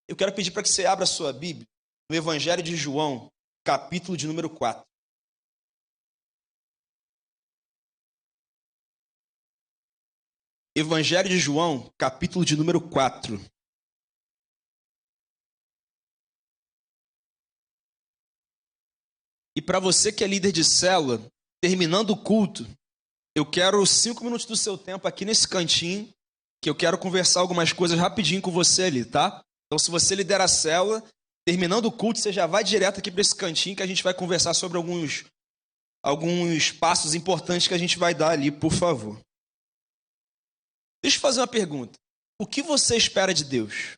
Eu quero pedir para que você abra a sua Bíblia no Evangelho de João, capítulo de número 4. Evangelho de João, capítulo de número 4. E para você que é líder de célula, terminando o culto, eu quero 5 minutos do seu tempo aqui nesse cantinho, que eu quero conversar algumas coisas rapidinho com você ali, tá? Então, se você lidera a célula, terminando o culto, você já vai direto aqui para esse cantinho que a gente vai conversar sobre alguns passos importantes que a gente vai dar ali, por favor. Deixa eu fazer uma pergunta. O que você espera de Deus?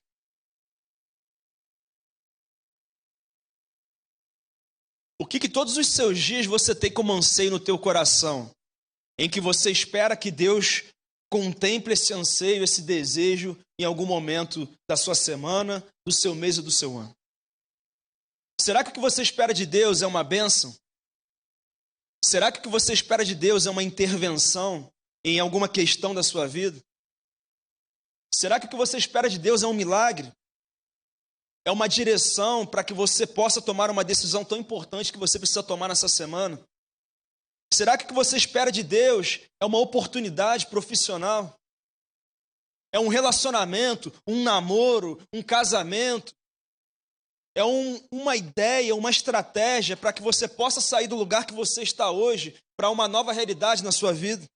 O que todos os seus dias você tem como anseio no teu coração? Em que você espera que Deus contemple esse anseio, esse desejo em algum momento da sua semana, do seu mês e do seu ano? Será que o que você espera de Deus é uma bênção? Será que o que você espera de Deus é uma intervenção em alguma questão da sua vida? Será que o que você espera de Deus é um milagre? É uma direção para que você possa tomar uma decisão tão importante que você precisa tomar nessa semana? Será que o que você espera de Deus é uma oportunidade profissional? É um relacionamento, um namoro, um casamento? É uma ideia, uma estratégia para que você possa sair do lugar que você está hoje para uma nova realidade na sua vida?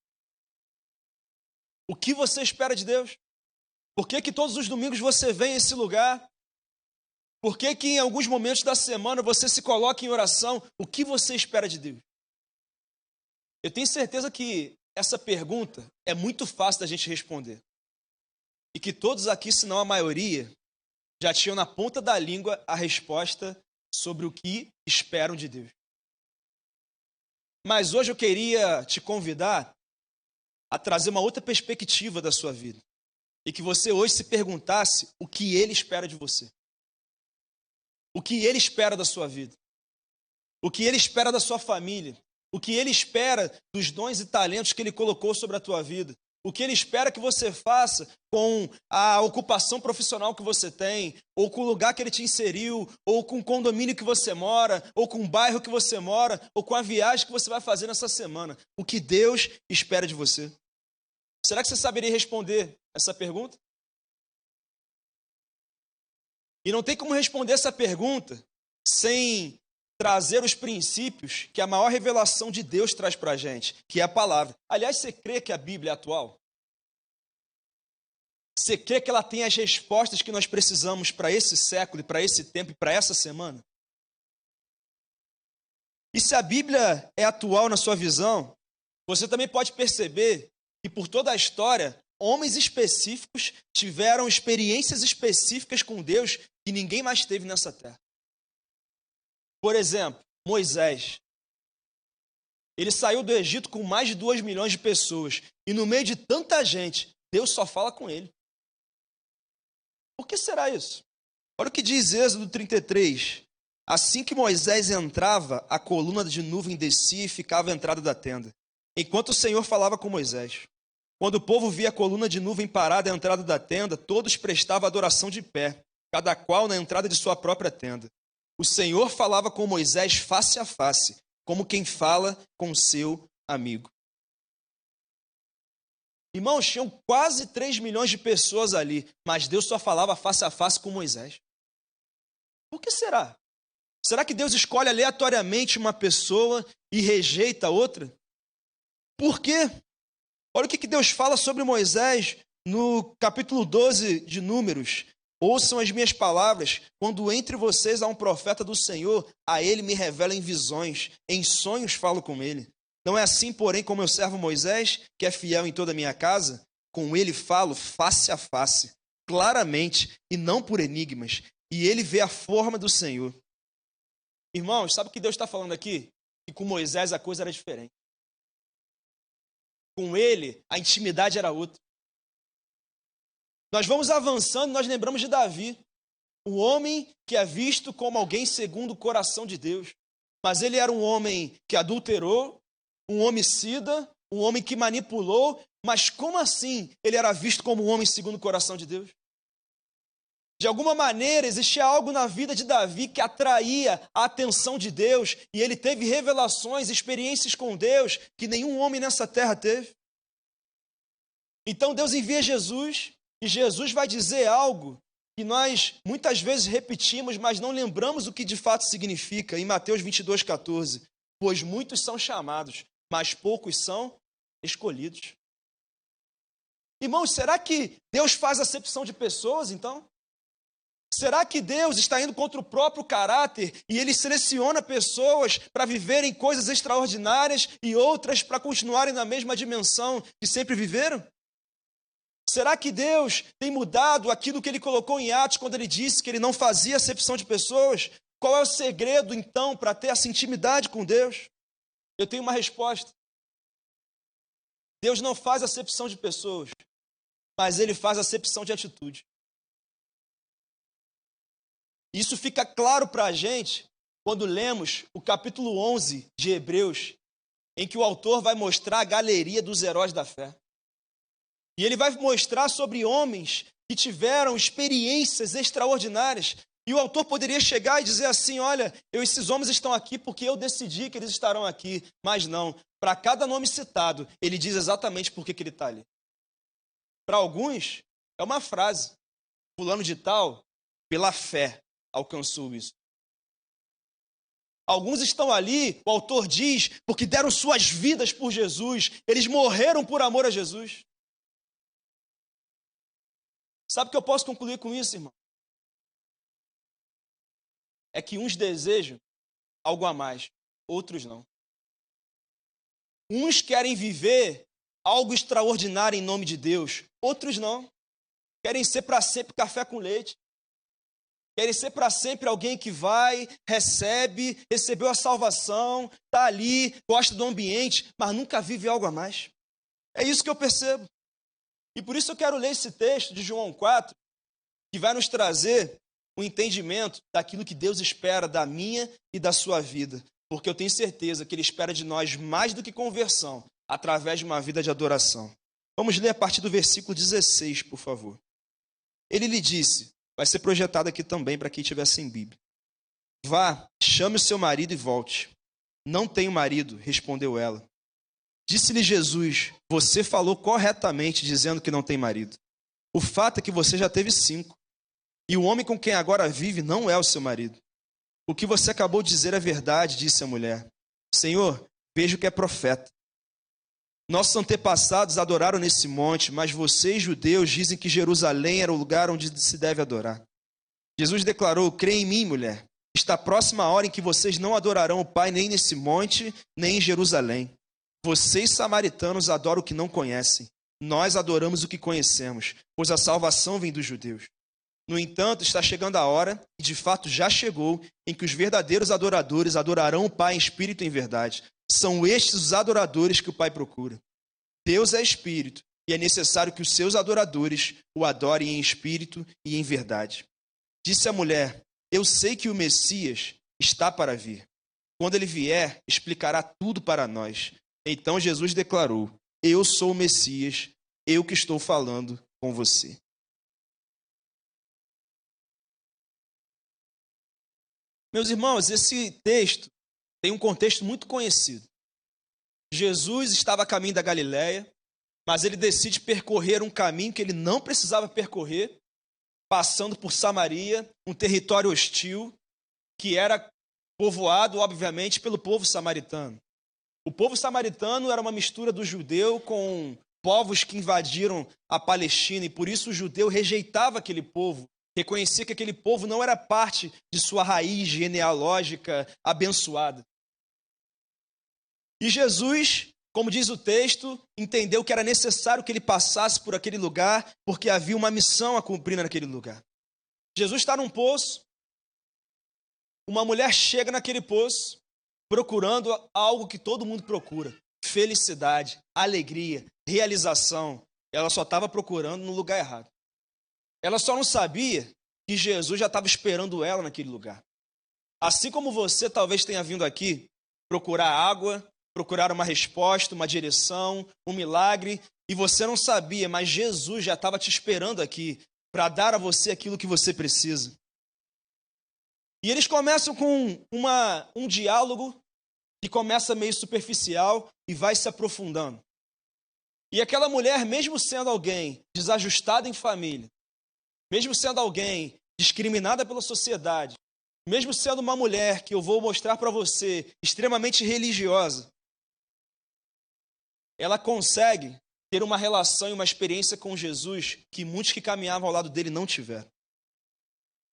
O que você espera de Deus? Por que todos os domingos você vem a esse lugar? Por que em alguns momentos da semana você se coloca em oração? O que você espera de Deus? Eu tenho certeza que essa pergunta é muito fácil da gente responder. E que todos aqui, se não a maioria, já tinham na ponta da língua a resposta sobre o que esperam de Deus. Mas hoje eu queria te convidar a trazer uma outra perspectiva da sua vida. E que você hoje se perguntasse o que Ele espera de você. O que Ele espera da sua vida. O que Ele espera da sua família. O que Ele espera dos dons e talentos que Ele colocou sobre a tua vida. O que Ele espera que você faça com a ocupação profissional que você tem, ou com o lugar que Ele te inseriu, ou com o condomínio que você mora, ou com o bairro que você mora, ou com a viagem que você vai fazer nessa semana. O que Deus espera de você. Será que você saberia responder essa pergunta? E não tem como responder essa pergunta sem trazer os princípios que a maior revelação de Deus traz para a gente, que é a palavra. Aliás, você crê que a Bíblia é atual? Você crê que ela tem as respostas que nós precisamos para esse século, para esse tempo e para essa semana? E se a Bíblia é atual na sua visão, você também pode perceber que por toda a história, homens específicos tiveram experiências específicas com Deus que ninguém mais teve nessa terra. Por exemplo, Moisés. Ele saiu do Egito com mais de 2 milhões de pessoas. E no meio de tanta gente, Deus só fala com ele. Por que será isso? Olha o que diz Êxodo 33. Assim que Moisés entrava, a coluna de nuvem descia e ficava à entrada da tenda, enquanto o Senhor falava com Moisés. Quando o povo via a coluna de nuvem parada à entrada da tenda, todos prestavam adoração de pé, cada qual na entrada de sua própria tenda. O Senhor falava com Moisés face a face, como quem fala com seu amigo. Irmãos, tinham quase 3 milhões de pessoas ali, mas Deus só falava face a face com Moisés. Por que será? Será que Deus escolhe aleatoriamente uma pessoa e rejeita a outra? Por quê? Olha o que Deus fala sobre Moisés no capítulo 12 de Números. Ouçam as minhas palavras. Quando entre vocês há um profeta do Senhor, a ele me revela em visões. Em sonhos falo com ele. Não é assim, porém, com meu servo Moisés, que é fiel em toda a minha casa? Com ele falo face a face, claramente, e não por enigmas. E ele vê a forma do Senhor. Irmãos, sabe o que Deus está falando aqui? Que com Moisés a coisa era diferente. Com ele, a intimidade era outra. Nós vamos avançando, nós lembramos de Davi, o homem que é visto como alguém segundo o coração de Deus. Mas ele era um homem que adulterou, um homicida, um homem que manipulou. Mas como assim ele era visto como um homem segundo o coração de Deus? De alguma maneira, existia algo na vida de Davi que atraía a atenção de Deus, e ele teve revelações, experiências com Deus que nenhum homem nessa terra teve. Então Deus envia Jesus, e Jesus vai dizer algo que nós muitas vezes repetimos, mas não lembramos o que de fato significa, em Mateus 22,14. Pois muitos são chamados, mas poucos são escolhidos. Irmãos, será que Deus faz acepção de pessoas, então? Será que Deus está indo contra o próprio caráter e Ele seleciona pessoas para viverem coisas extraordinárias e outras para continuarem na mesma dimensão que sempre viveram? Será que Deus tem mudado aquilo que Ele colocou em Atos quando Ele disse que Ele não fazia acepção de pessoas? Qual é o segredo, então, para ter essa intimidade com Deus? Eu tenho uma resposta. Deus não faz acepção de pessoas, mas Ele faz acepção de atitude. Isso fica claro para a gente quando lemos o capítulo 11 de Hebreus, em que o autor vai mostrar a galeria dos heróis da fé. E ele vai mostrar sobre homens que tiveram experiências extraordinárias. E o autor poderia chegar e dizer assim, olha, esses homens estão aqui porque eu decidi que eles estarão aqui. Mas não, para cada nome citado, ele diz exatamente por que ele está ali. Para alguns, é uma frase. Fulano de tal, pela fé, alcançou isso. Alguns estão ali, o autor diz, porque deram suas vidas por Jesus. Eles morreram por amor a Jesus. Sabe o que eu posso concluir com isso, irmão? É que uns desejam algo a mais, outros não. Uns querem viver algo extraordinário em nome de Deus, outros não. Querem ser para sempre café com leite. Querem ser para sempre alguém que vai, recebe, recebeu a salvação, está ali, gosta do ambiente, mas nunca vive algo a mais. É isso que eu percebo. E por isso eu quero ler esse texto de João 4, que vai nos trazer o entendimento daquilo que Deus espera da minha e da sua vida. Porque eu tenho certeza que Ele espera de nós mais do que conversão, através de uma vida de adoração. Vamos ler a partir do versículo 16, por favor. Ele lhe disse, vai ser projetado aqui também para quem estiver sem Bíblia. Vá, chame o seu marido e volte. Não tenho marido, respondeu ela. Disse-lhe Jesus, você falou corretamente dizendo que não tem marido. O fato é que você já teve 5. E o homem com quem agora vive não é o seu marido. O que você acabou de dizer é verdade, disse a mulher. Senhor, vejo que é profeta. Nossos antepassados adoraram nesse monte, mas vocês, judeus, dizem que Jerusalém era o lugar onde se deve adorar. Jesus declarou, crê em mim, mulher. Está próxima a hora em que vocês não adorarão o Pai nem nesse monte, nem em Jerusalém. Vocês, samaritanos, adoram o que não conhecem. Nós adoramos o que conhecemos, pois a salvação vem dos judeus. No entanto, está chegando a hora, e de fato já chegou, em que os verdadeiros adoradores adorarão o Pai em espírito e em verdade. São estes os adoradores que o Pai procura. Deus é espírito, e é necessário que os seus adoradores o adorem em espírito e em verdade. Disse a mulher, eu sei que o Messias está para vir. Quando ele vier, explicará tudo para nós. Então Jesus declarou, eu sou o Messias, eu que estou falando com você. Meus irmãos, esse texto tem um contexto muito conhecido. Jesus estava a caminho da Galileia, mas ele decide percorrer um caminho que ele não precisava percorrer, passando por Samaria, um território hostil, que era povoado, obviamente, pelo povo samaritano. O povo samaritano era uma mistura do judeu com povos que invadiram a Palestina, e por isso o judeu rejeitava aquele povo, reconhecia que aquele povo não era parte de sua raiz genealógica abençoada. E Jesus, como diz o texto, entendeu que era necessário que ele passasse por aquele lugar, porque havia uma missão a cumprir naquele lugar. Jesus está num poço, uma mulher chega naquele poço, procurando algo que todo mundo procura, felicidade, alegria, realização. Ela só estava procurando no lugar errado. Ela só não sabia que Jesus já estava esperando ela naquele lugar. Assim como você talvez tenha vindo aqui procurar água, procurar uma resposta, uma direção, um milagre, e você não sabia, mas Jesus já estava te esperando aqui para dar a você aquilo que você precisa. E eles começam com um diálogo que começa meio superficial e vai se aprofundando. E aquela mulher, mesmo sendo alguém desajustada em família, mesmo sendo alguém discriminada pela sociedade, mesmo sendo uma mulher que eu vou mostrar para você, extremamente religiosa, ela consegue ter uma relação e uma experiência com Jesus que muitos que caminhavam ao lado dele não tiveram.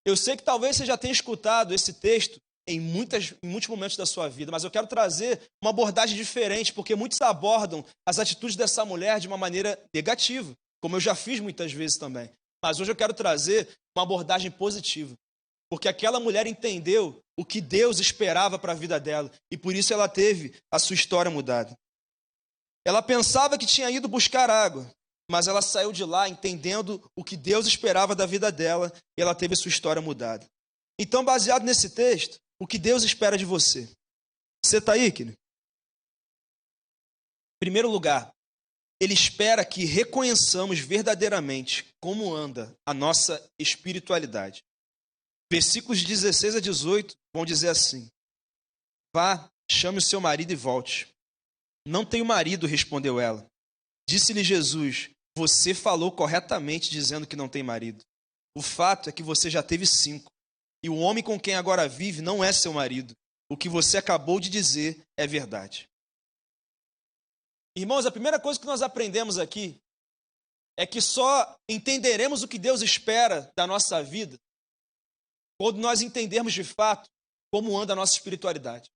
Eu sei que talvez você já tenha escutado esse texto em muitos momentos da sua vida, mas eu quero trazer uma abordagem diferente, porque muitos abordam as atitudes dessa mulher de uma maneira negativa, como eu já fiz muitas vezes também. Mas hoje eu quero trazer uma abordagem positiva, porque aquela mulher entendeu o que Deus esperava para a vida dela, e por isso ela teve a sua história mudada. Ela pensava que tinha ido buscar água, mas ela saiu de lá entendendo o que Deus esperava da vida dela, e ela teve a sua história mudada. Então, baseado nesse texto, o que Deus espera de você? Você está aí, querido? Em primeiro lugar, Ele espera que reconheçamos verdadeiramente como anda a nossa espiritualidade. Versículos 16 a 18 vão dizer assim: Vá, chame o seu marido e volte. Não tenho marido, respondeu ela. Disse-lhe Jesus: Você falou corretamente dizendo que não tem marido. O fato é que você já teve 5. E o homem com quem agora vive não é seu marido. O que você acabou de dizer é verdade. Irmãos, a primeira coisa que nós aprendemos aqui é que só entenderemos o que Deus espera da nossa vida quando nós entendermos de fato como anda a nossa espiritualidade.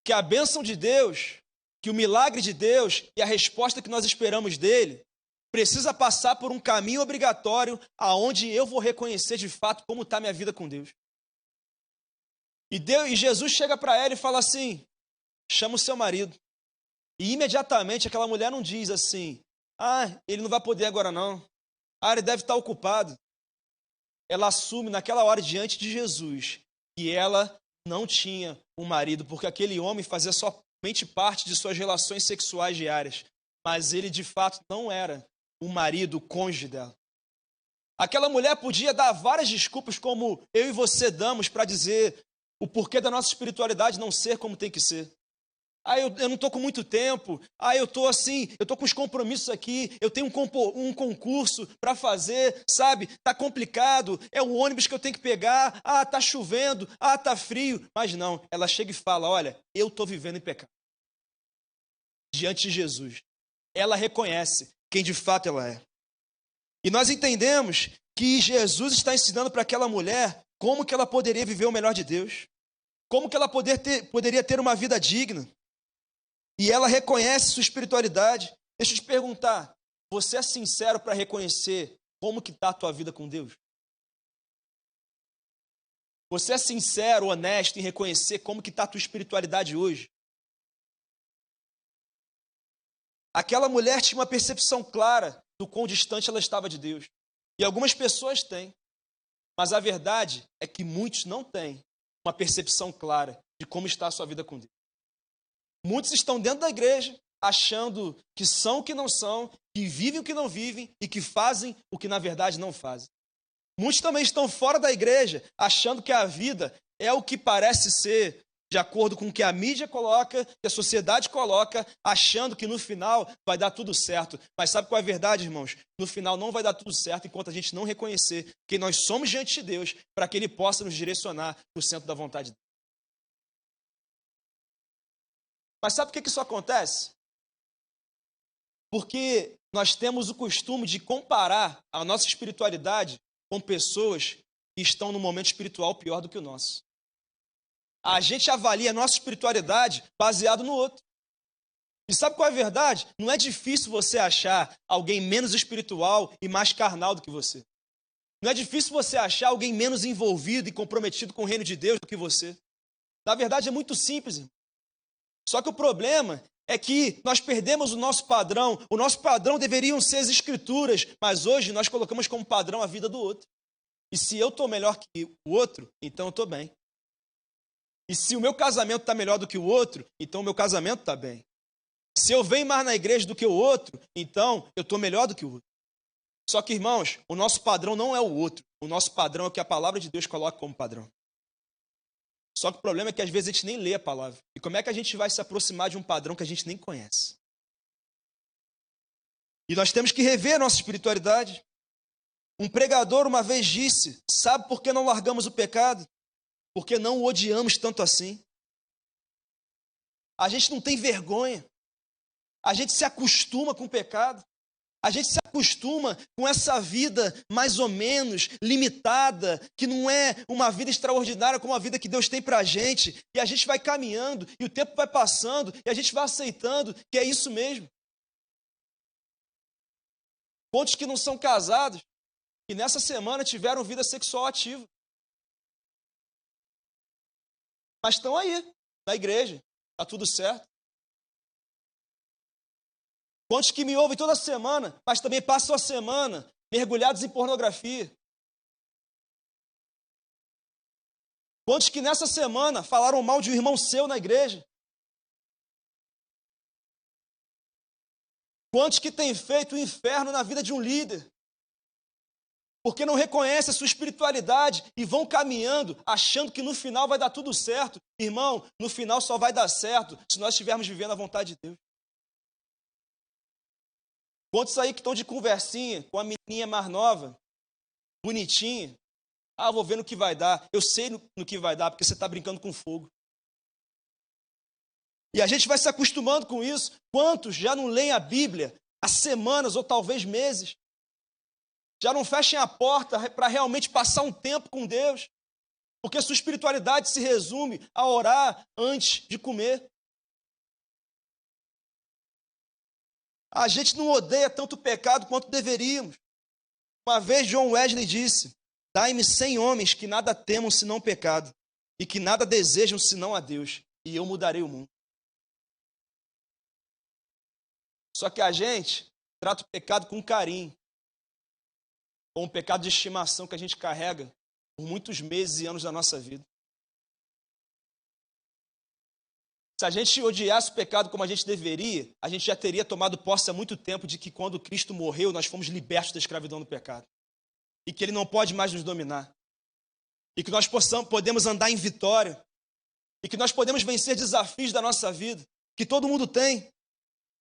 Que a bênção de Deus, que o milagre de Deus e a resposta que nós esperamos dele precisa passar por um caminho obrigatório aonde eu vou reconhecer de fato como está minha vida com Deus. E Jesus chega para ela e fala assim: chama o seu marido. E imediatamente aquela mulher não diz assim: ele não vai poder agora não. Ele deve estar ocupado. Ela assume naquela hora diante de Jesus que ela não tinha um marido, porque aquele homem fazia somente parte de suas relações sexuais diárias, mas ele de fato não era o marido, o cônjuge dela. Aquela mulher podia dar várias desculpas, como eu e você damos, para dizer o porquê da nossa espiritualidade não ser como tem que ser. Eu não estou com muito tempo. Eu estou assim, eu estou com os compromissos aqui, eu tenho um concurso para fazer, sabe? Está complicado, é o ônibus que eu tenho que pegar, está chovendo, está frio. Mas não, ela chega e fala: olha, eu estou vivendo em pecado. Diante de Jesus. Ela reconhece quem de fato ela é. E nós entendemos que Jesus está ensinando para aquela mulher como que ela poderia viver o melhor de Deus, como que ela poderia ter uma vida digna. E ela reconhece sua espiritualidade. Deixa eu te perguntar, você é sincero para reconhecer como que está a tua vida com Deus? Você é sincero, honesto em reconhecer como que está a tua espiritualidade hoje? Aquela mulher tinha uma percepção clara do quão distante ela estava de Deus. E algumas pessoas têm. Mas a verdade é que muitos não têm uma percepção clara de como está a sua vida com Deus. Muitos estão dentro da igreja achando que são o que não são, que vivem o que não vivem e que fazem o que na verdade não fazem. Muitos também estão fora da igreja achando que a vida é o que parece ser, de acordo com o que a mídia coloca, que a sociedade coloca, achando que no final vai dar tudo certo. Mas sabe qual é a verdade, irmãos? No final não vai dar tudo certo enquanto a gente não reconhecer quem nós somos diante de Deus, para que Ele possa nos direcionar para o centro da vontade dele. Mas sabe por que isso acontece? Porque nós temos o costume de comparar a nossa espiritualidade com pessoas que estão num momento espiritual pior do que o nosso. A gente avalia a nossa espiritualidade baseado no outro. E sabe qual é a verdade? Não é difícil você achar alguém menos espiritual e mais carnal do que você. Não é difícil você achar alguém menos envolvido e comprometido com o reino de Deus do que você. Na verdade, é muito simples, irmão. Só que o problema é que nós perdemos o nosso padrão. O nosso padrão deveriam ser as escrituras, mas hoje nós colocamos como padrão a vida do outro. E se eu estou melhor que o outro, então eu estou bem. E se o meu casamento está melhor do que o outro, então o meu casamento está bem. Se eu venho mais na igreja do que o outro, então eu estou melhor do que o outro. Só que, irmãos, o nosso padrão não é o outro. O nosso padrão é o que a palavra de Deus coloca como padrão. Só que o problema é que às vezes a gente nem lê a palavra. E como é que a gente vai se aproximar de um padrão que a gente nem conhece? E nós temos que rever a nossa espiritualidade. Um pregador uma vez disse: sabe por que não largamos o pecado? Porque não o odiamos tanto assim. A gente não tem vergonha. A gente se acostuma com o pecado. A gente se acostuma com essa vida mais ou menos limitada, que não é uma vida extraordinária como a vida que Deus tem para a gente. E a gente vai caminhando, e o tempo vai passando, e a gente vai aceitando que é isso mesmo. Quantos que não são casados, que nessa semana tiveram vida sexual ativa, mas estão aí, na igreja, está tudo certo. Quantos que me ouvem toda semana, mas também passam a semana mergulhados em pornografia? Quantos que nessa semana falaram mal de um irmão seu na igreja? Quantos que têm feito o inferno na vida de um líder? Porque não reconhecem a sua espiritualidade e vão caminhando, achando que no final vai dar tudo certo. Irmão, no final só vai dar certo se nós estivermos vivendo a vontade de Deus. Quantos aí que estão de conversinha com a menininha mais nova, bonitinha? Ah, vou ver no que vai dar. Eu sei no que vai dar, porque você está brincando com fogo. E a gente vai se acostumando com isso. Quantos já não leem a Bíblia há semanas ou talvez meses? Já não fechem a porta para realmente passar um tempo com Deus? Porque sua espiritualidade se resume a orar antes de comer. A gente não odeia tanto o pecado quanto deveríamos. Uma vez John Wesley disse: dai-me 100 homens que nada temam senão o pecado, e que nada desejam senão a Deus, e eu mudarei o mundo. Só que a gente trata o pecado com carinho, com um pecado de estimação que a gente carrega por muitos meses e anos da nossa vida. Se a gente odiasse o pecado como a gente deveria, a gente já teria tomado posse há muito tempo de que quando Cristo morreu, nós fomos libertos da escravidão do pecado. E que Ele não pode mais nos dominar. E que nós podemos andar em vitória. E que nós podemos vencer desafios da nossa vida, que todo mundo tem.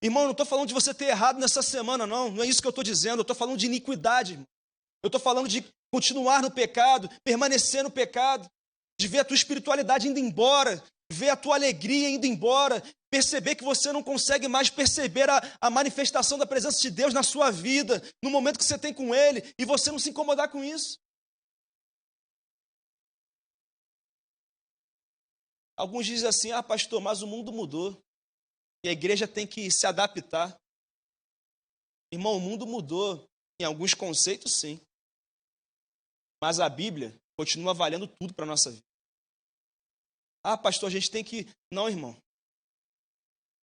Irmão, eu não estou falando de você ter errado nessa semana, não. Não é isso que eu estou dizendo. Eu estou falando de iniquidade, irmão. Eu estou falando de continuar no pecado, permanecer no pecado, de ver a tua espiritualidade indo embora, ver a tua alegria indo embora, perceber que você não consegue mais perceber a manifestação da presença de Deus na sua vida, no momento que você tem com Ele, e você não se incomodar com isso. Alguns dizem assim: ah, pastor, mas o mundo mudou, e a igreja tem que se adaptar. Irmão, o mundo mudou, em alguns conceitos sim, mas a Bíblia continua valendo tudo para a nossa vida. Ah, pastor, a gente tem que... Não, irmão.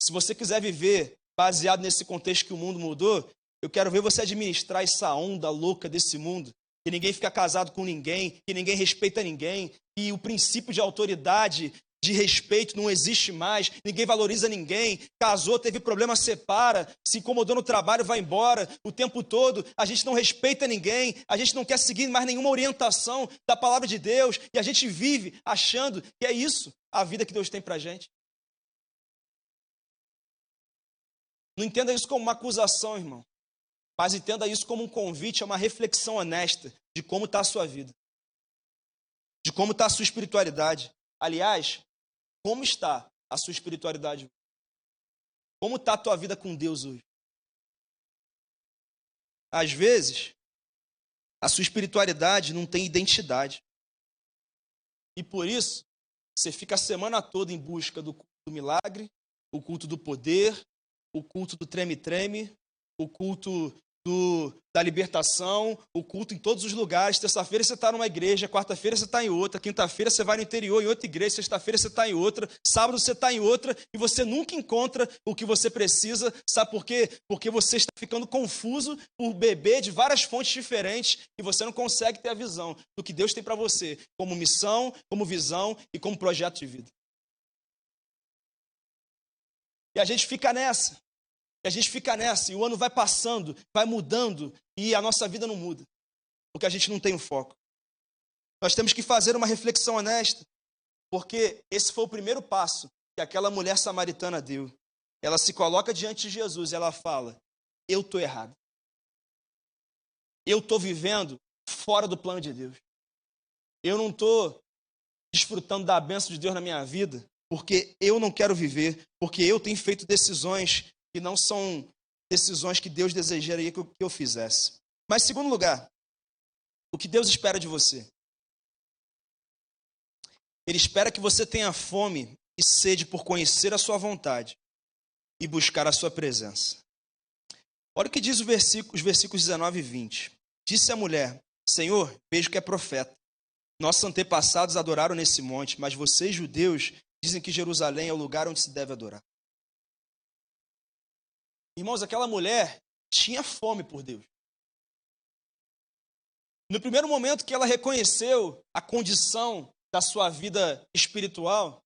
Se você quiser viver baseado nesse contexto que o mundo mudou, eu quero ver você administrar essa onda louca desse mundo, que ninguém fica casado com ninguém, que ninguém respeita ninguém, e o princípio de autoridade, de respeito não existe mais, ninguém valoriza ninguém, casou, teve problema, separa, se incomodou no trabalho, vai embora, o tempo todo a gente não respeita ninguém, a gente não quer seguir mais nenhuma orientação da palavra de Deus, e a gente vive achando que é isso a vida que Deus tem pra gente. Não entenda isso como uma acusação, irmão, mas entenda isso como um convite a uma reflexão honesta de como está a sua vida, de como está a sua espiritualidade. Aliás, como está a sua espiritualidade? Como está a tua vida com Deus hoje? Às vezes, a sua espiritualidade não tem identidade. E por isso, você fica a semana toda em busca do culto do milagre, o culto do poder, o culto do treme-treme, o culto da libertação, o culto em todos os lugares. Terça-feira você está numa igreja, quarta-feira você está em outra, quinta-feira você vai no interior em outra igreja, sexta-feira você está em outra, sábado você está em outra, e você nunca encontra o que você precisa. Sabe por quê? Porque você está ficando confuso por beber de várias fontes diferentes e você não consegue ter a visão do que Deus tem para você, como missão, como visão e como projeto de vida. E a gente fica nessa. E a gente fica nessa, e o ano vai passando, vai mudando, e a nossa vida não muda, porque a gente não tem o foco. Nós temos que fazer uma reflexão honesta, porque esse foi o primeiro passo que aquela mulher samaritana deu. Ela se coloca diante de Jesus e ela fala: eu estou errado. Eu estou vivendo fora do plano de Deus. Eu não estou desfrutando da bênção de Deus na minha vida, porque eu não quero viver, porque eu tenho feito decisões que não são decisões que Deus desejaria que eu fizesse. Mas, em segundo lugar, o que Deus espera de você? Ele espera que você tenha fome e sede por conhecer a sua vontade e buscar a sua presença. Olha o que diz os versículos 19 e 20. Disse a mulher: Senhor, vejo que é profeta. Nossos antepassados adoraram nesse monte, mas vocês, judeus, dizem que Jerusalém é o lugar onde se deve adorar. Irmãos, aquela mulher tinha fome por Deus. No primeiro momento que ela reconheceu a condição da sua vida espiritual,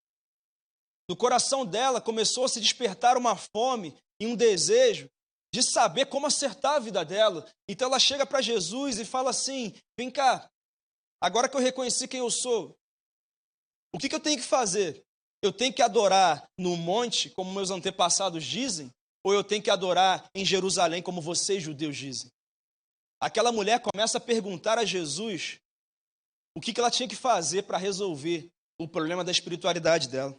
no coração dela começou a se despertar uma fome e um desejo de saber como acertar a vida dela. Então ela chega para Jesus e fala assim: vem cá, agora que eu reconheci quem eu sou, o que eu tenho que fazer? Eu tenho que adorar no monte, como meus antepassados dizem, ou eu tenho que adorar em Jerusalém, como vocês, judeus, dizem? Aquela mulher começa a perguntar a Jesus o que ela tinha que fazer para resolver o problema da espiritualidade dela.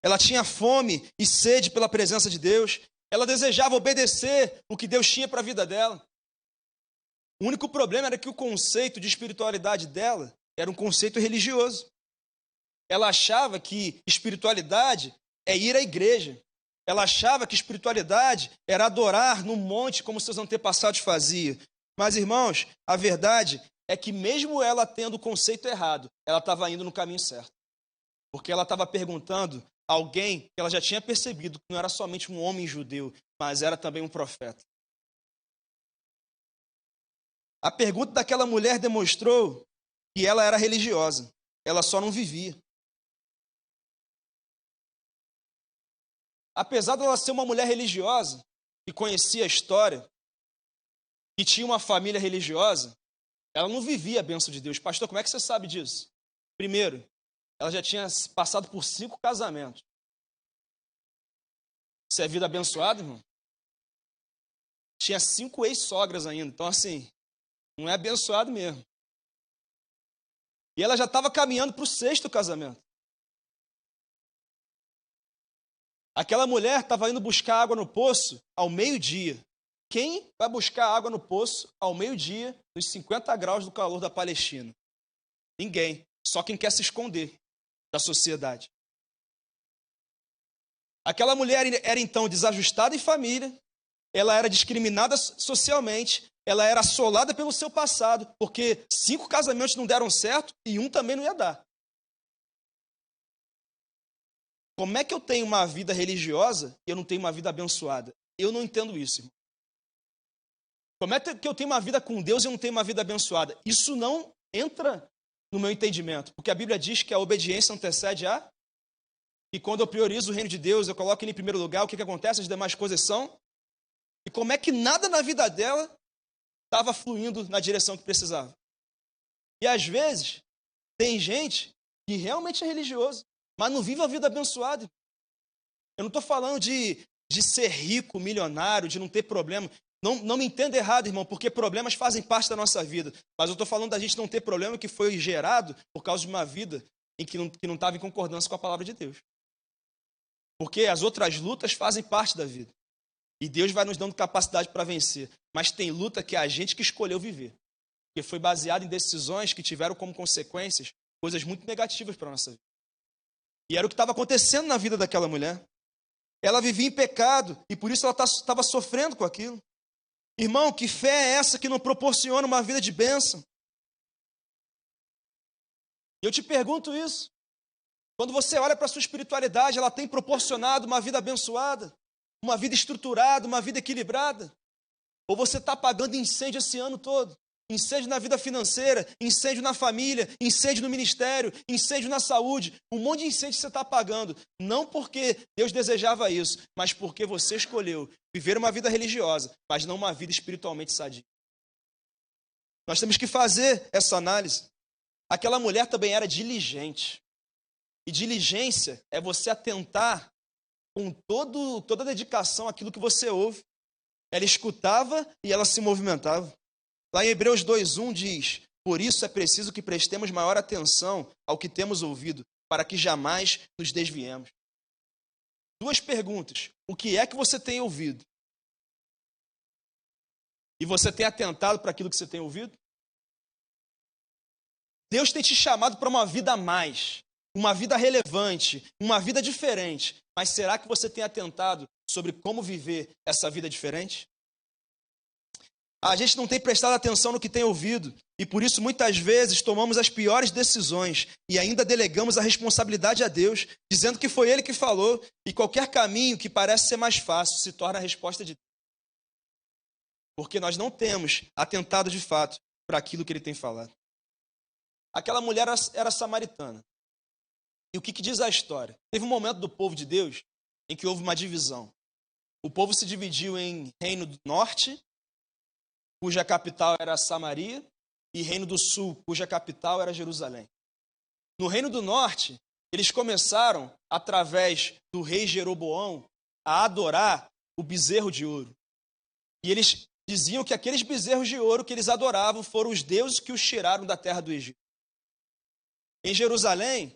Ela tinha fome e sede pela presença de Deus. Ela desejava obedecer o que Deus tinha para a vida dela. O único problema era que o conceito de espiritualidade dela era um conceito religioso. Ela achava que espiritualidade é ir à igreja. Ela achava que espiritualidade era adorar no monte como seus antepassados faziam. Mas, irmãos, a verdade é que mesmo ela tendo o conceito errado, ela estava indo no caminho certo. Porque ela estava perguntando a alguém que ela já tinha percebido que não era somente um homem judeu, mas era também um profeta. A pergunta daquela mulher demonstrou que ela era religiosa, ela só não vivia. Apesar dela ser uma mulher religiosa, que conhecia a história, que tinha uma família religiosa, ela não vivia a bênção de Deus. Pastor, como é que você sabe disso? Primeiro, ela já tinha passado por 5 casamentos. Isso é vida abençoada, irmão? Tinha 5 ex-sogras ainda. Então, assim, não é abençoado mesmo. E ela já estava caminhando para o 6º casamento. Aquela mulher estava indo buscar água no poço ao meio-dia. Quem vai buscar água no poço ao meio-dia, nos 50 graus do calor da Palestina? Ninguém. Só quem quer se esconder da sociedade. Aquela mulher era então desajustada em família, ela era discriminada socialmente, ela era assolada pelo seu passado, porque 5 casamentos não deram certo e um também não ia dar. Como é que eu tenho uma vida religiosa e eu não tenho uma vida abençoada? Eu não entendo isso, irmão. Como é que eu tenho uma vida com Deus e eu não tenho uma vida abençoada? Isso não entra no meu entendimento, porque a Bíblia diz que a obediência antecede a... E quando eu priorizo o reino de Deus, eu coloco ele em primeiro lugar, o que acontece? As demais coisas são... E como é que nada na vida dela estava fluindo na direção que precisava? E às vezes, tem gente que realmente é religioso, mas não vive a vida abençoada. Eu não estou falando de ser rico, milionário, de não ter problema. Não me entenda errado, irmão, porque problemas fazem parte da nossa vida. Mas eu estou falando da gente não ter problema que foi gerado por causa de uma vida em que não estava em concordância com a palavra de Deus. Porque as outras lutas fazem parte da vida. E Deus vai nos dando capacidade para vencer. Mas tem luta que é a gente que escolheu viver. Porque foi baseado em decisões que tiveram como consequências coisas muito negativas para a nossa vida. E era o que estava acontecendo na vida daquela mulher. Ela vivia em pecado e por isso ela estava sofrendo com aquilo. Irmão, que fé é essa que não proporciona uma vida de bênção? Eu te pergunto isso. Quando você olha para a sua espiritualidade, ela tem proporcionado uma vida abençoada, uma vida estruturada, uma vida equilibrada? Ou você está apagando incêndio esse ano todo? Incêndio na vida financeira, incêndio na família, incêndio no ministério, incêndio na saúde. Um monte de incêndio você está apagando. Não porque Deus desejava isso, mas porque você escolheu viver uma vida religiosa, mas não uma vida espiritualmente sadia. Nós temos que fazer essa análise. Aquela mulher também era diligente. E diligência é você atentar com toda a dedicação àquilo que você ouve. Ela escutava e ela se movimentava. Lá em Hebreus 2:1 diz: por isso é preciso que prestemos maior atenção ao que temos ouvido, para que jamais nos desviemos. Duas perguntas. O que é que você tem ouvido? E você tem atentado para aquilo que você tem ouvido? Deus tem te chamado para uma vida a mais, uma vida relevante, uma vida diferente. Mas será que você tem atentado sobre como viver essa vida diferente? A gente não tem prestado atenção no que tem ouvido, e por isso muitas vezes tomamos as piores decisões e ainda delegamos a responsabilidade a Deus, dizendo que foi Ele que falou, e qualquer caminho que parece ser mais fácil se torna a resposta de Deus. Porque nós não temos atentado de fato para aquilo que Ele tem falado. Aquela mulher era samaritana. E o que diz a história? Teve um momento do povo de Deus em que houve uma divisão. O povo se dividiu em Reino do Norte, cuja capital era Samaria, e Reino do Sul, cuja capital era Jerusalém. No Reino do Norte, eles começaram, através do rei Jeroboão, a adorar o bezerro de ouro. E eles diziam que aqueles bezerros de ouro que eles adoravam foram os deuses que os tiraram da terra do Egito. Em Jerusalém,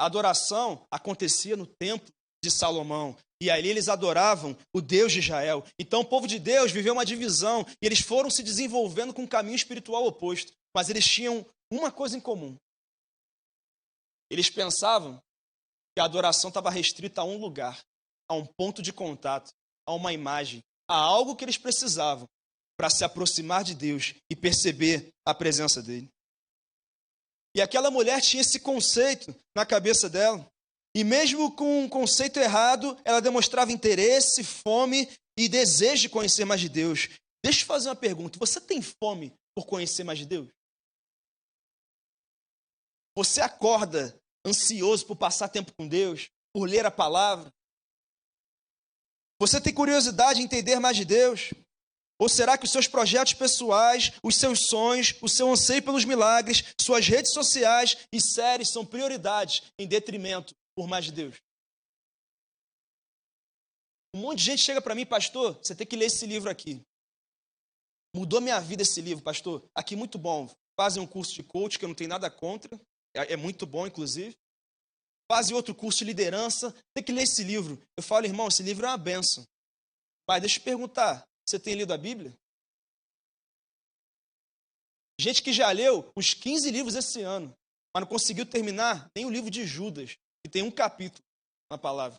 a adoração acontecia no templo de Salomão. E ali eles adoravam o Deus de Israel. Então o povo de Deus viveu uma divisão e eles foram se desenvolvendo com um caminho espiritual oposto. Mas eles tinham uma coisa em comum. Eles pensavam que a adoração estava restrita a um lugar, a um ponto de contato, a uma imagem, a algo que eles precisavam para se aproximar de Deus e perceber a presença dele. E aquela mulher tinha esse conceito na cabeça dela. E mesmo com um conceito errado, ela demonstrava interesse, fome e desejo de conhecer mais de Deus. Deixa eu fazer uma pergunta. Você tem fome por conhecer mais de Deus? Você acorda ansioso por passar tempo com Deus, por ler a palavra? Você tem curiosidade em entender mais de Deus? Ou será que os seus projetos pessoais, os seus sonhos, o seu anseio pelos milagres, suas redes sociais e séries são prioridades em detrimento por mais de Deus? Um monte de gente chega para mim, pastor, você tem que ler esse livro aqui. Mudou minha vida esse livro, pastor. Aqui muito bom. Fazem um curso de coach, que eu não tenho nada contra. É muito bom, inclusive. Fazem outro curso de liderança. Tem que ler esse livro. Eu falo, irmão, esse livro é uma bênção. Mas deixa eu te perguntar, você tem lido a Bíblia? Gente que já leu uns 15 livros esse ano, mas não conseguiu terminar nem o livro de Judas, que tem um capítulo na palavra.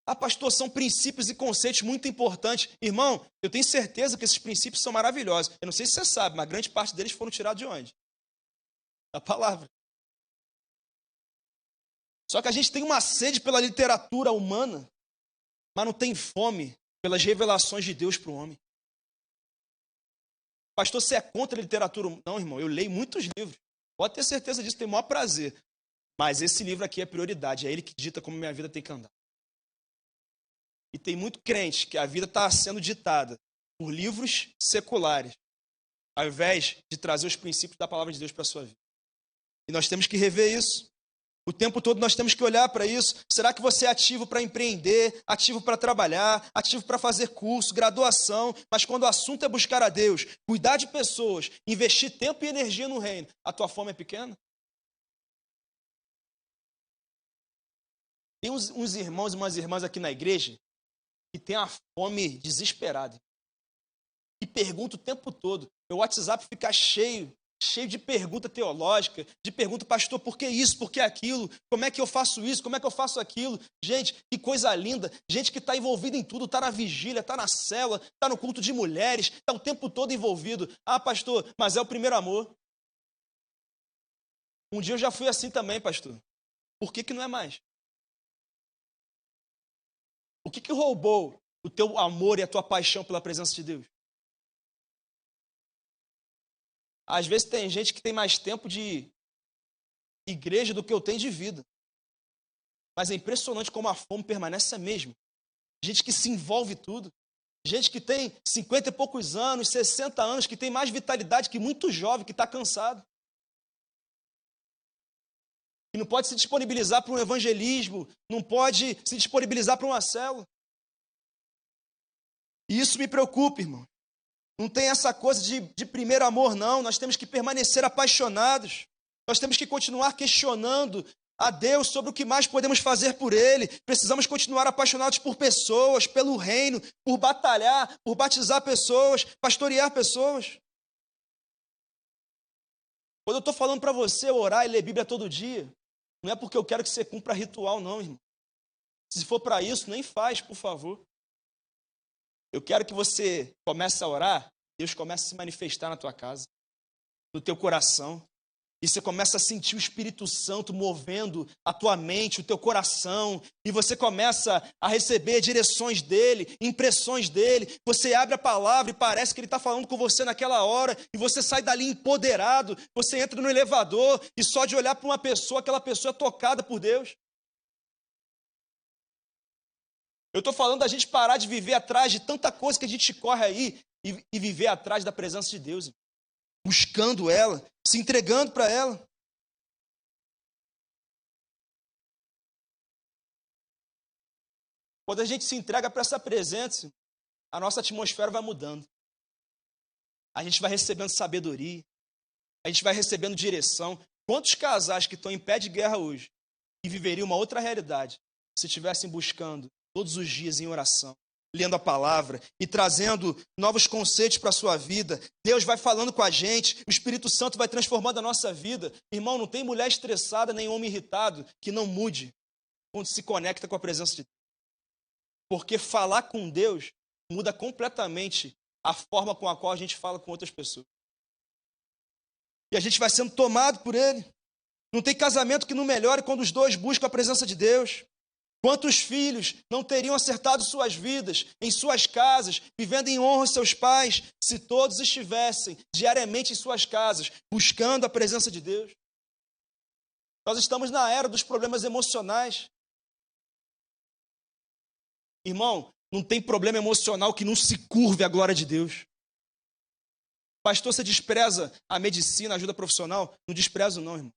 Ah, pastor, são princípios e conceitos muito importantes. Irmão, eu tenho certeza que esses princípios são maravilhosos. Eu não sei se você sabe, mas grande parte deles foram tirados de onde? Da palavra. Só que a gente tem uma sede pela literatura humana, mas não tem fome pelas revelações de Deus para o homem. Pastor, você é contra a literatura? Não, irmão, eu leio muitos livros. Pode ter certeza disso, tenho o maior prazer. Mas esse livro aqui é prioridade, é ele que dita como minha vida tem que andar. E tem muito crente que a vida está sendo ditada por livros seculares, ao invés de trazer os princípios da palavra de Deus para a sua vida. E nós temos que rever isso. O tempo todo nós temos que olhar para isso. Será que você é ativo para empreender, ativo para trabalhar, ativo para fazer curso, graduação, mas quando o assunto é buscar a Deus, cuidar de pessoas, investir tempo e energia no reino, a tua fome é pequena? Tem uns irmãos e umas irmãs aqui na igreja que têm a fome desesperada. E pergunta o tempo todo. Meu WhatsApp fica cheio de pergunta teológica, de pergunta, pastor, por que isso, por que aquilo? Como é que eu faço isso, como é que eu faço aquilo? Gente, que coisa linda. Gente que está envolvida em tudo, está na vigília, está na célula, está no culto de mulheres, está o tempo todo envolvido. Ah, pastor, mas é o primeiro amor. Um dia eu já fui assim também, pastor. Por que não é mais? O que roubou o teu amor e a tua paixão pela presença de Deus? Às vezes tem gente que tem mais tempo de igreja do que eu tenho de vida. Mas é impressionante como a fome permanece a mesma. Gente que se envolve tudo. Gente que tem 50 e poucos anos, 60 anos, que tem mais vitalidade que muito jovem, que está cansado. Que não pode se disponibilizar para um evangelismo, não pode se disponibilizar para uma célula. E isso me preocupa, irmão. Não tem essa coisa de primeiro amor, não. Nós temos que permanecer apaixonados. Nós temos que continuar questionando a Deus sobre o que mais podemos fazer por Ele. Precisamos continuar apaixonados por pessoas, pelo reino, por batalhar, por batizar pessoas, pastorear pessoas. Quando eu estou falando para você orar e ler Bíblia todo dia, não é porque eu quero que você cumpra ritual, não, irmão. Se for para isso, nem faz, por favor. Eu quero que você comece a orar, Deus comece a se manifestar na tua casa, no teu coração. E você começa a sentir o Espírito Santo movendo a tua mente, o teu coração. E você começa a receber direções dele, impressões dele. Você abre a palavra e parece que ele está falando com você naquela hora. E você sai dali empoderado. Você entra no elevador e só de olhar para uma pessoa, aquela pessoa é tocada por Deus. Eu estou falando da gente parar de viver atrás de tanta coisa que a gente corre aí e viver atrás da presença de Deus. Buscando ela, se entregando para ela. Quando a gente se entrega para essa presença, a nossa atmosfera vai mudando. A gente vai recebendo sabedoria, a gente vai recebendo direção. Quantos casais que estão em pé de guerra hoje e viveriam uma outra realidade se estivessem buscando todos os dias em oração, lendo a palavra e trazendo novos conceitos para a sua vida. Deus vai falando com a gente, o Espírito Santo vai transformando a nossa vida. Irmão, não tem mulher estressada nem homem irritado que não mude quando se conecta com a presença de Deus. Porque falar com Deus muda completamente a forma com a qual a gente fala com outras pessoas. E a gente vai sendo tomado por Ele. Não tem casamento que não melhore quando os dois buscam a presença de Deus. Quantos filhos não teriam acertado suas vidas em suas casas, vivendo em honra aos seus pais, se todos estivessem diariamente em suas casas, buscando a presença de Deus? Nós estamos na era dos problemas emocionais. Irmão, não tem problema emocional que não se curve à glória de Deus. Pastor, você despreza a medicina, a ajuda profissional? Não desprezo não, irmão.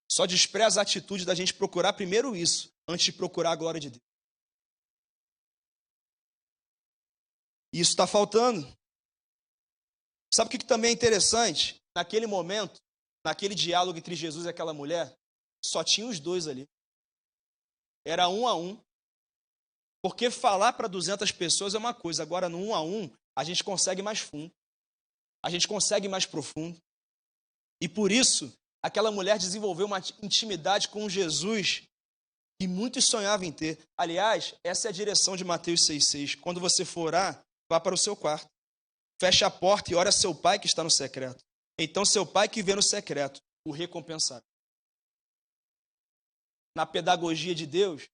Só despreza a atitude da gente procurar primeiro isso, antes de procurar a glória de Deus. E isso está faltando. Sabe o que também é interessante? Naquele momento, naquele diálogo entre Jesus e aquela mulher, só tinha os dois ali. Era um a um. Porque falar para 200 pessoas é uma coisa, agora no 1 a 1, a gente consegue mais fundo. A gente consegue mais profundo. E por isso, aquela mulher desenvolveu uma intimidade com Jesus que muitos sonhavam em ter. Aliás, essa é a direção de Mateus 6,6. Quando você for orar, vá para o seu quarto. Feche a porta e ore a seu pai que está no secreto. Então seu pai que vê no secreto o recompensará. Na pedagogia de Deus,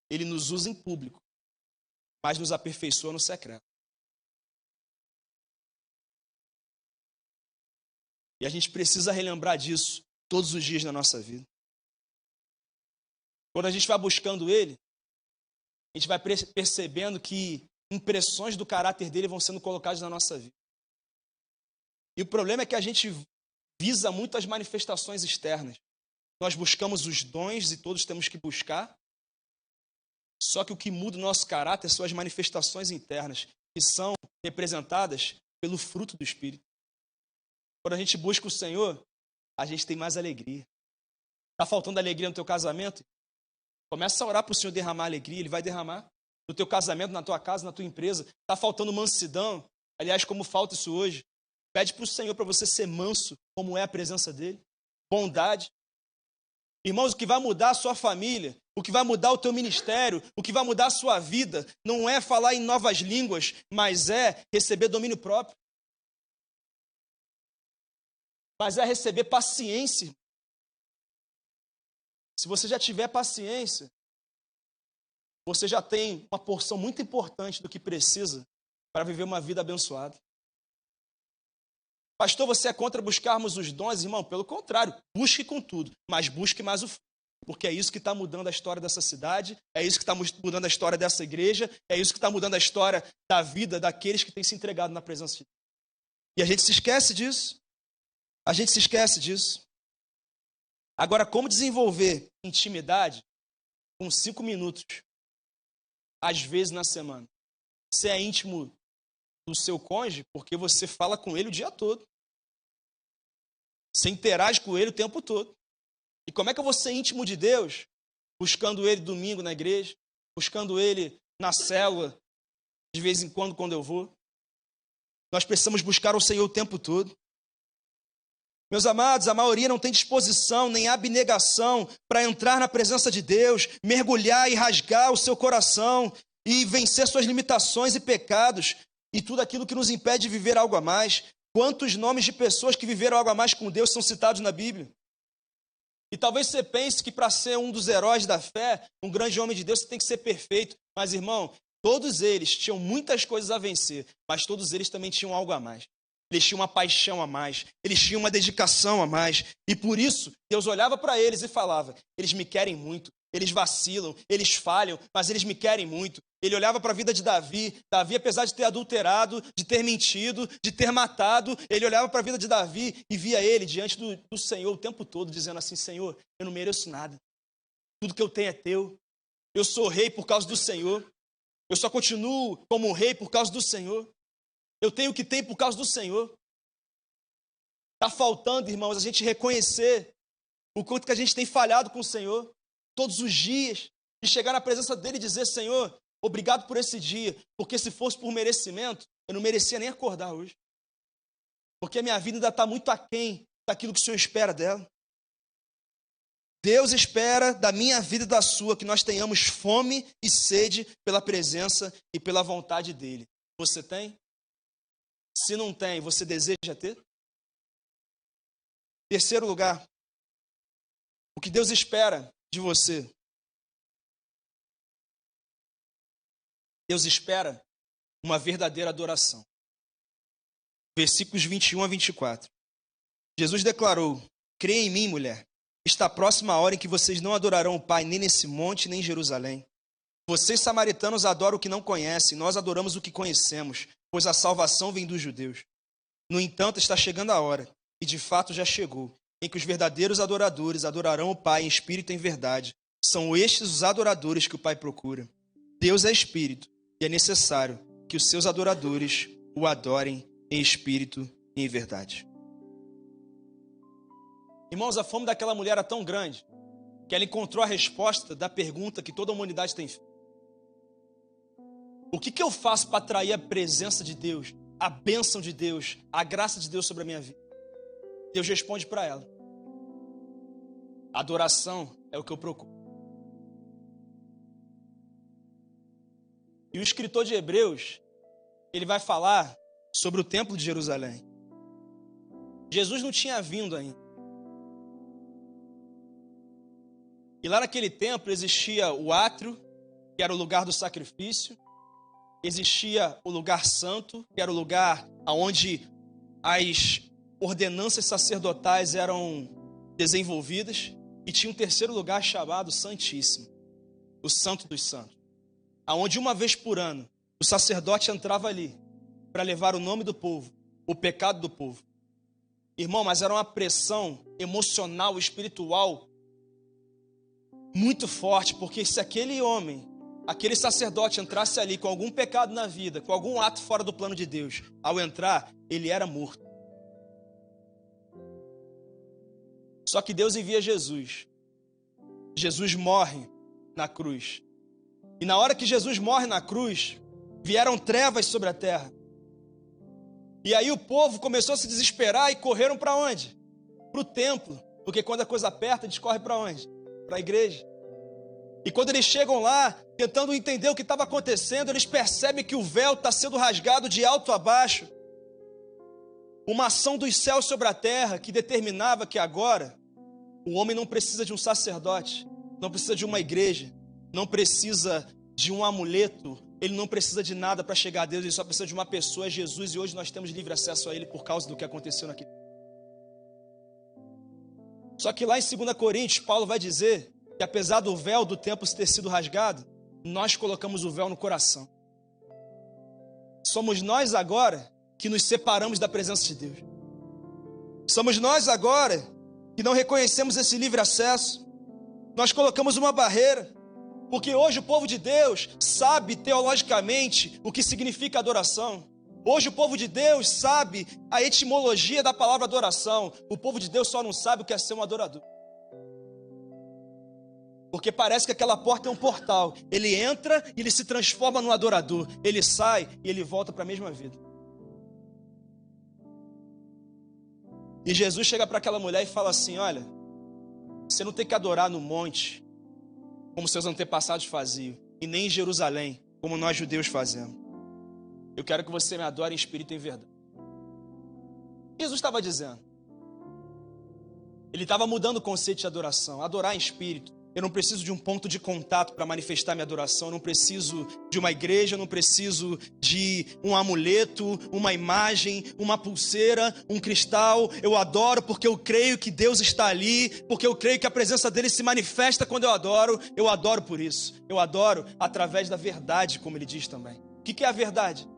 ele nos usa em público, mas nos aperfeiçoa no secreto. E a gente precisa relembrar disso todos os dias na nossa vida. Quando a gente vai buscando Ele, a gente vai percebendo que impressões do caráter dele vão sendo colocadas na nossa vida. E o problema é que a gente visa muito as manifestações externas. Nós buscamos os dons e todos temos que buscar. Só que o que muda o nosso caráter são as manifestações internas, que são representadas pelo fruto do Espírito. Quando a gente busca o Senhor, a gente tem mais alegria. Está faltando alegria no teu casamento? Começa a orar para o Senhor derramar alegria, Ele vai derramar. No teu casamento, na tua casa, na tua empresa. Está faltando mansidão. Aliás, como falta isso hoje? Pede para o Senhor para você ser manso, como é a presença dEle. Bondade. Irmãos, o que vai mudar a sua família, o que vai mudar o teu ministério, o que vai mudar a sua vida, não é falar em novas línguas, mas é receber domínio próprio. Mas é receber paciência. Se você já tiver paciência, você já tem uma porção muito importante do que precisa para viver uma vida abençoada. Pastor, você é contra buscarmos os dons? Irmão, pelo contrário, busque com tudo, mas busque mais o fruto. porque é isso que está mudando a história dessa cidade, é isso que está mudando a história dessa igreja, é isso que está mudando a história da vida daqueles que têm se entregado na presença de Deus. E a gente se esquece disso. A gente se esquece disso. Agora, como desenvolver intimidade com 5 minutos, às vezes na semana? Você é íntimo do seu cônjuge porque você fala com ele o dia todo. Você interage com ele o tempo todo. E como é que eu vou ser íntimo de Deus? Buscando ele domingo na igreja, buscando ele na célula, de vez em quando eu vou. Nós precisamos buscar o Senhor o tempo todo. Meus amados, a maioria não tem disposição nem abnegação para entrar na presença de Deus, mergulhar e rasgar o seu coração e vencer suas limitações e pecados e tudo aquilo que nos impede de viver algo a mais. Quantos nomes de pessoas que viveram algo a mais com Deus são citados na Bíblia? E talvez você pense que para ser um dos heróis da fé, um grande homem de Deus, você tem que ser perfeito. Mas, irmão, todos eles tinham muitas coisas a vencer, mas todos eles também tinham algo a mais. Eles tinham uma paixão a mais, eles tinham uma dedicação a mais. E por isso, Deus olhava para eles e falava, eles me querem muito, eles vacilam, eles falham, mas eles me querem muito. Ele olhava para a vida de Davi, apesar de ter adulterado, de ter mentido, de ter matado, ele olhava para a vida de Davi e via ele diante do Senhor o tempo todo, dizendo assim, Senhor, eu não mereço nada, tudo que eu tenho é teu, eu sou rei por causa do Senhor, eu só continuo como rei por causa do Senhor. Eu tenho o que tenho por causa do Senhor. Está faltando, irmãos, a gente reconhecer o quanto que a gente tem falhado com o Senhor todos os dias, e chegar na presença dele e dizer, Senhor, obrigado por esse dia, porque se fosse por merecimento, eu não merecia nem acordar hoje. Porque a minha vida ainda está muito aquém daquilo que o Senhor espera dela. Deus espera da minha vida e da sua que nós tenhamos fome e sede pela presença e pela vontade dele. Você tem? Se não tem, você deseja ter? Terceiro lugar, o que Deus espera de você. Deus espera uma verdadeira adoração. Versículos 21 a 24. Jesus declarou, creia em mim, mulher. Está próxima a hora em que vocês não adorarão o Pai nem nesse monte, nem em Jerusalém. Vocês, samaritanos, adoram o que não conhecem, nós adoramos o que conhecemos, pois a salvação vem dos judeus. No entanto, está chegando a hora, e de fato já chegou, em que os verdadeiros adoradores adorarão o Pai em espírito e em verdade. São estes os adoradores que o Pai procura. Deus é espírito, e é necessário que os seus adoradores o adorem em espírito e em verdade. Irmãos, a fome daquela mulher era tão grande que ela encontrou a resposta da pergunta que toda a humanidade tem feito. O que eu faço para atrair a presença de Deus, a bênção de Deus, a graça de Deus sobre a minha vida? Deus responde para ela. Adoração é o que eu procuro. E o escritor de Hebreus, ele vai falar sobre o templo de Jerusalém. Jesus não tinha vindo ainda. E lá naquele templo existia o átrio, que era o lugar do sacrifício. Existia o lugar santo, que era o lugar onde as ordenanças sacerdotais eram desenvolvidas. E tinha um terceiro lugar chamado Santíssimo, o Santo dos Santos, aonde uma vez por ano o sacerdote entrava ali para levar o nome do povo, o pecado do povo. Irmão, mas era uma pressão emocional, espiritual muito forte, porque se aquele homem, aquele sacerdote entrasse ali com algum pecado na vida, com algum ato fora do plano de Deus, ao entrar, ele era morto. Só que Deus envia Jesus. Jesus morre na cruz. E na hora que Jesus morre na cruz, vieram trevas sobre a terra. E aí o povo começou a se desesperar e correram para onde? Para o templo. Porque quando a coisa aperta, eles correm para onde? Para a igreja. E quando eles chegam lá, tentando entender o que estava acontecendo, eles percebem que o véu está sendo rasgado de alto a baixo. Uma ação dos céus sobre a terra que determinava que agora o homem não precisa de um sacerdote, não precisa de uma igreja, não precisa de um amuleto, ele não precisa de nada para chegar a Deus, ele só precisa de uma pessoa, Jesus, e hoje nós temos livre acesso a ele por causa do que aconteceu naquele. Só que lá em 2 Coríntios, Paulo vai dizer que apesar do véu do templo ter sido rasgado, nós colocamos o véu no coração. Somos nós agora que nos separamos da presença de Deus. Somos nós agora que não reconhecemos esse livre acesso. Nós colocamos uma barreira, porque hoje o povo de Deus sabe teologicamente o que significa adoração. Hoje o povo de Deus sabe a etimologia da palavra adoração. O povo de Deus só não sabe o que é ser um adorador. Porque parece que aquela porta é um portal. Ele entra e ele se transforma num adorador. Ele sai e ele volta para a mesma vida. E Jesus chega para aquela mulher e fala assim: olha, você não tem que adorar no monte, como seus antepassados faziam, e nem em Jerusalém, como nós judeus fazemos. Eu quero que você me adore em espírito e em verdade. Jesus estava dizendo. Ele estava mudando o conceito de adoração, adorar em espírito. Eu não preciso de um ponto de contato para manifestar minha adoração. Eu não preciso de uma igreja, eu não preciso de um amuleto, uma imagem, uma pulseira, um cristal. Eu adoro porque eu creio que Deus está ali, porque eu creio que a presença dele se manifesta quando eu adoro. Eu adoro por isso. Eu adoro através da verdade, como ele diz também. O que é a verdade?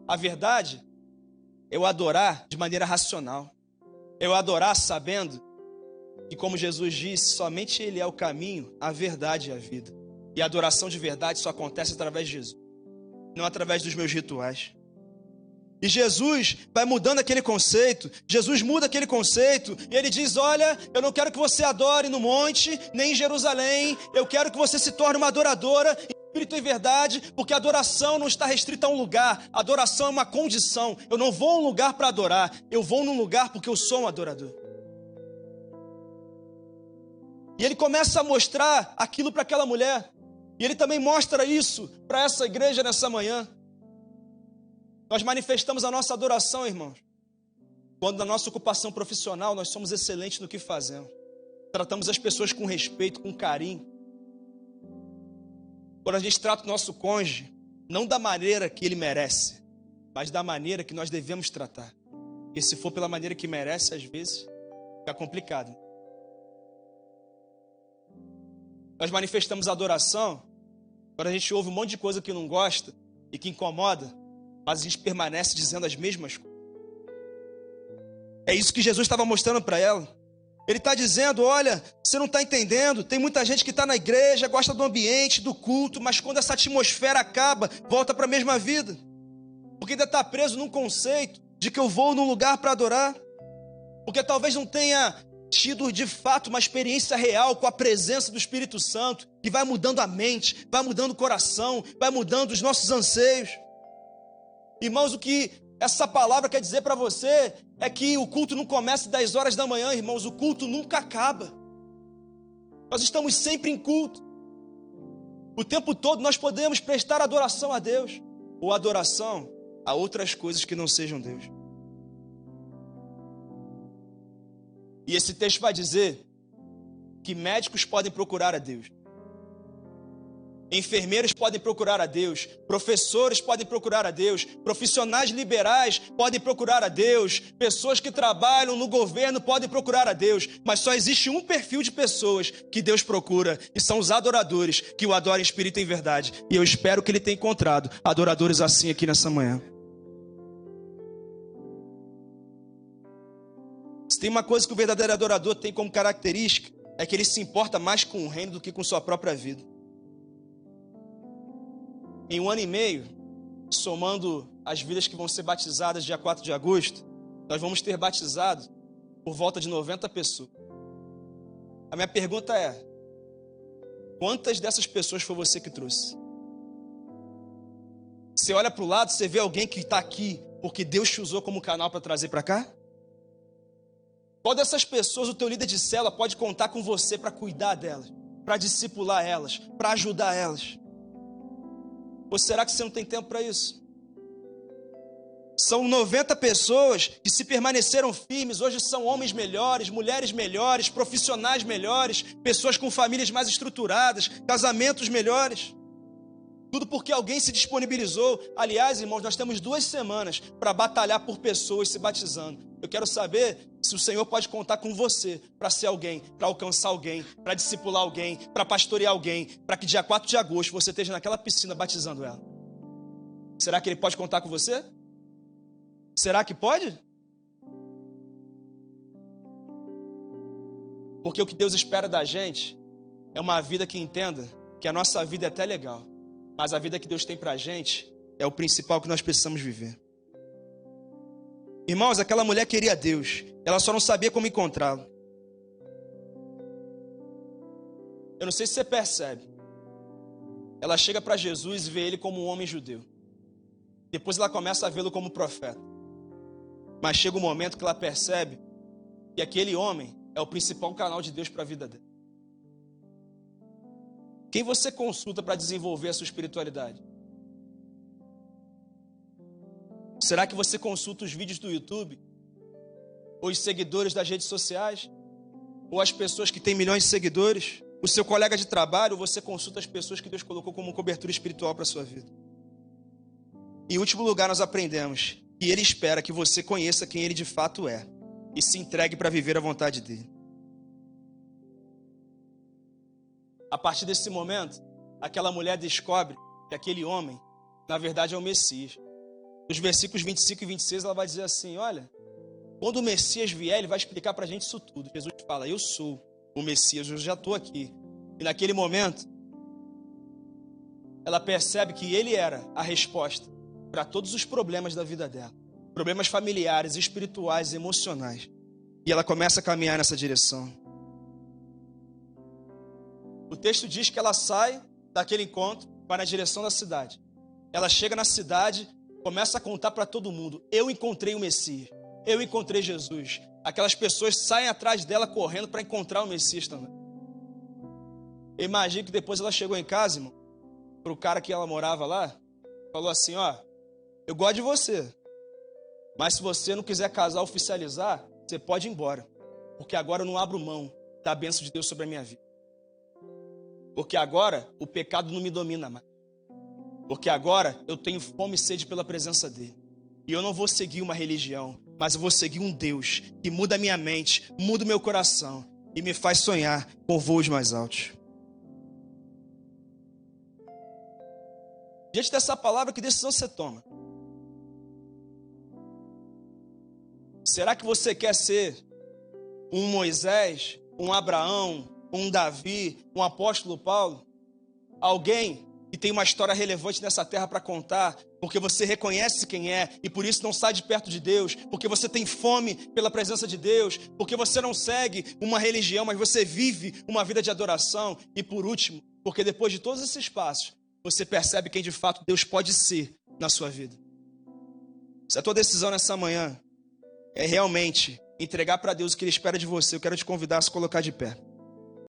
A verdade é eu adorar de maneira racional. Eu adorar sabendo e como Jesus disse, somente Ele é o caminho, a verdade e a vida. E a adoração de verdade só acontece através de Jesus, não através dos meus rituais. E Jesus vai mudando aquele conceito, Jesus muda aquele conceito, e Ele diz: olha, eu não quero que você adore no monte, nem em Jerusalém, eu quero que você se torne uma adoradora em espírito e verdade, porque a adoração não está restrita a um lugar, a adoração é uma condição. Eu não vou a um lugar para adorar, eu vou num lugar porque eu sou um adorador. E ele começa a mostrar aquilo para aquela mulher. E ele também mostra isso para essa igreja nessa manhã. Nós manifestamos a nossa adoração, irmãos, quando na nossa ocupação profissional nós somos excelentes no que fazemos. Tratamos as pessoas com respeito, com carinho. Quando a gente trata o nosso cônjuge, não da maneira que ele merece, mas da maneira que nós devemos tratar. Porque se for pela maneira que merece, às vezes, fica complicado. Nós manifestamos adoração quando a gente ouve um monte de coisa que não gosta e que incomoda, mas a gente permanece dizendo as mesmas coisas. É isso que Jesus estava mostrando para ela. Ele está dizendo: olha, você não está entendendo, tem muita gente que está na igreja, gosta do ambiente, do culto, mas quando essa atmosfera acaba, volta para a mesma vida. Porque ainda está preso num conceito de que eu vou num lugar para adorar. Porque talvez não tenha tido de fato uma experiência real com a presença do Espírito Santo, que vai mudando a mente, vai mudando o coração, vai mudando os nossos anseios. Irmãos, o que essa palavra quer dizer para você é que o culto não começa às 10 horas da manhã, irmãos, o culto nunca acaba. Nós estamos sempre em culto. O tempo todo nós podemos prestar adoração a Deus, ou adoração a outras coisas que não sejam Deus. E esse texto vai dizer que médicos podem procurar a Deus, enfermeiros podem procurar a Deus, professores podem procurar a Deus, profissionais liberais podem procurar a Deus, pessoas que trabalham no governo podem procurar a Deus, mas só existe um perfil de pessoas que Deus procura, e são os adoradores que o adoram em espírito e em verdade. E eu espero que Ele tenha encontrado adoradores assim aqui nessa manhã. Se tem uma coisa que o verdadeiro adorador tem como característica, é que ele se importa mais com o reino do que com sua própria vida. Em 1 ano e meio, somando as vidas que vão ser batizadas dia 4 de agosto, nós vamos ter batizado por volta de 90 pessoas. A minha pergunta é: quantas dessas pessoas foi você que trouxe? Você olha para o lado, você vê alguém que está aqui porque Deus te usou como canal para trazer para cá? Qual dessas pessoas o teu líder de célula pode contar com você para cuidar delas, para discipular elas, para ajudar elas? Ou será que você não tem tempo para isso? São 90 pessoas que, se permaneceram firmes, hoje são homens melhores, mulheres melhores, profissionais melhores, pessoas com famílias mais estruturadas, casamentos melhores. Tudo porque alguém se disponibilizou. Aliás, irmãos, nós temos 2 semanas para batalhar por pessoas se batizando. Eu quero saber se o Senhor pode contar com você para ser alguém, para alcançar alguém, para discipular alguém, para pastorear alguém, para que dia 4 de agosto você esteja naquela piscina batizando ela. Será que Ele pode contar com você? Será que pode? Porque o que Deus espera da gente é uma vida que entenda que a nossa vida é até legal, mas a vida que Deus tem pra gente é o principal que nós precisamos viver. Irmãos, aquela mulher queria Deus, ela só não sabia como encontrá-lo. Eu não sei se você percebe. Ela chega para Jesus e vê ele como um homem judeu. Depois ela começa a vê-lo como profeta. Mas chega um momento que ela percebe que aquele homem é o principal canal de Deus para a vida dela. Quem você consulta para desenvolver a sua espiritualidade? Será que você consulta os vídeos do YouTube? Ou os seguidores das redes sociais? Ou as pessoas que têm milhões de seguidores? O seu colega de trabalho? Ou você consulta as pessoas que Deus colocou como cobertura espiritual para a sua vida? Em último lugar, nós aprendemos que Ele espera que você conheça quem Ele de fato é e se entregue para viver a vontade dEle. A partir desse momento, aquela mulher descobre que aquele homem, na verdade, é o Messias. Nos versículos 25 e 26, ela vai dizer assim, olha, quando o Messias vier, ele vai explicar para a gente isso tudo. Jesus fala, eu sou o Messias, eu já estou aqui. E naquele momento, ela percebe que ele era a resposta para todos os problemas da vida dela. Problemas familiares, espirituais, emocionais. E ela começa a caminhar nessa direção. O texto diz que ela sai daquele encontro, vai na direção da cidade. Ela chega na cidade, começa a contar para todo mundo, eu encontrei o Messias, eu encontrei Jesus. Aquelas pessoas saem atrás dela correndo para encontrar o Messias também. Eu imagino que depois ela chegou em casa, irmão, para o cara que ela morava lá, falou assim, ó, eu gosto de você, mas se você não quiser casar, oficializar, você pode ir embora, porque agora eu não abro mão da bênção de Deus sobre a minha vida. Porque agora o pecado não me domina mais. Porque agora eu tenho fome e sede pela presença dEle. E eu não vou seguir uma religião, mas eu vou seguir um Deus que muda a minha mente, muda o meu coração e me faz sonhar com voos mais altos. Diante dessa palavra, que decisão você toma? Será que você quer ser um Moisés, um Abraão, um Davi, um apóstolo Paulo? Alguém que tem uma história relevante nessa terra para contar, porque você reconhece quem é e por isso não sai de perto de Deus, porque você tem fome pela presença de Deus, porque você não segue uma religião, mas você vive uma vida de adoração. E por último, porque depois de todos esses passos, você percebe quem de fato Deus pode ser na sua vida. Se a tua decisão nessa manhã é realmente entregar para Deus o que Ele espera de você, eu quero te convidar a se colocar de pé.